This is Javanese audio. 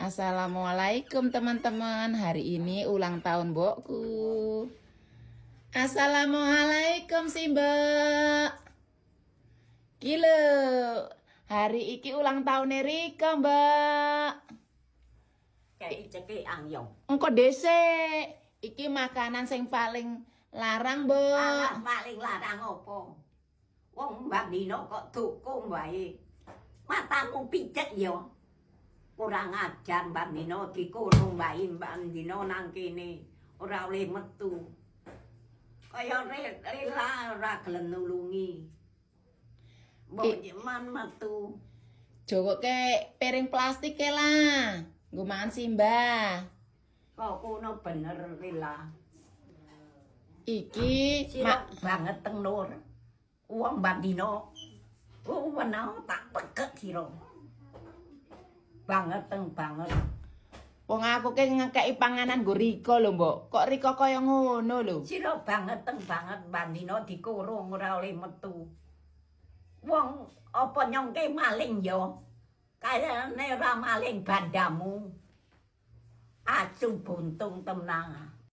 Assalamualaikum teman-teman. Hari ini ulang tahun mbokku. Assalamualaikum si mbak. Gila. Hari iki ulang tahun Rika mbak. Kayak cekik angyong. Engko dhisik. Iki makanan sing paling larang mbok. Paling larang apa? Wong Mbak Dino kok tuku wae. Matamu picek yo. Kurang ajar Mbak Dino dikurung wae Mbak Dino nang kene. Ora oleh metu. Kaya rela ora gelem nulungi. Mbok man metu. Jowoke piring plastik ke lah. Nggo mangan si mbah. Kok kono bener rela. Iki Sira banget teng nur. Wong Mbak Dino. Wenang tak peket sira. Banget teng banget. wong aku ke ngekeki panganan nggo Rika lho, Mbok. Kok Rika kaya ngono lho. Sira banget teng banget Mbak Dino dikurung ora oleh metu. Wong apa nyongke maling yo. Kayane ora maling bandamu. Acu buntung tenang.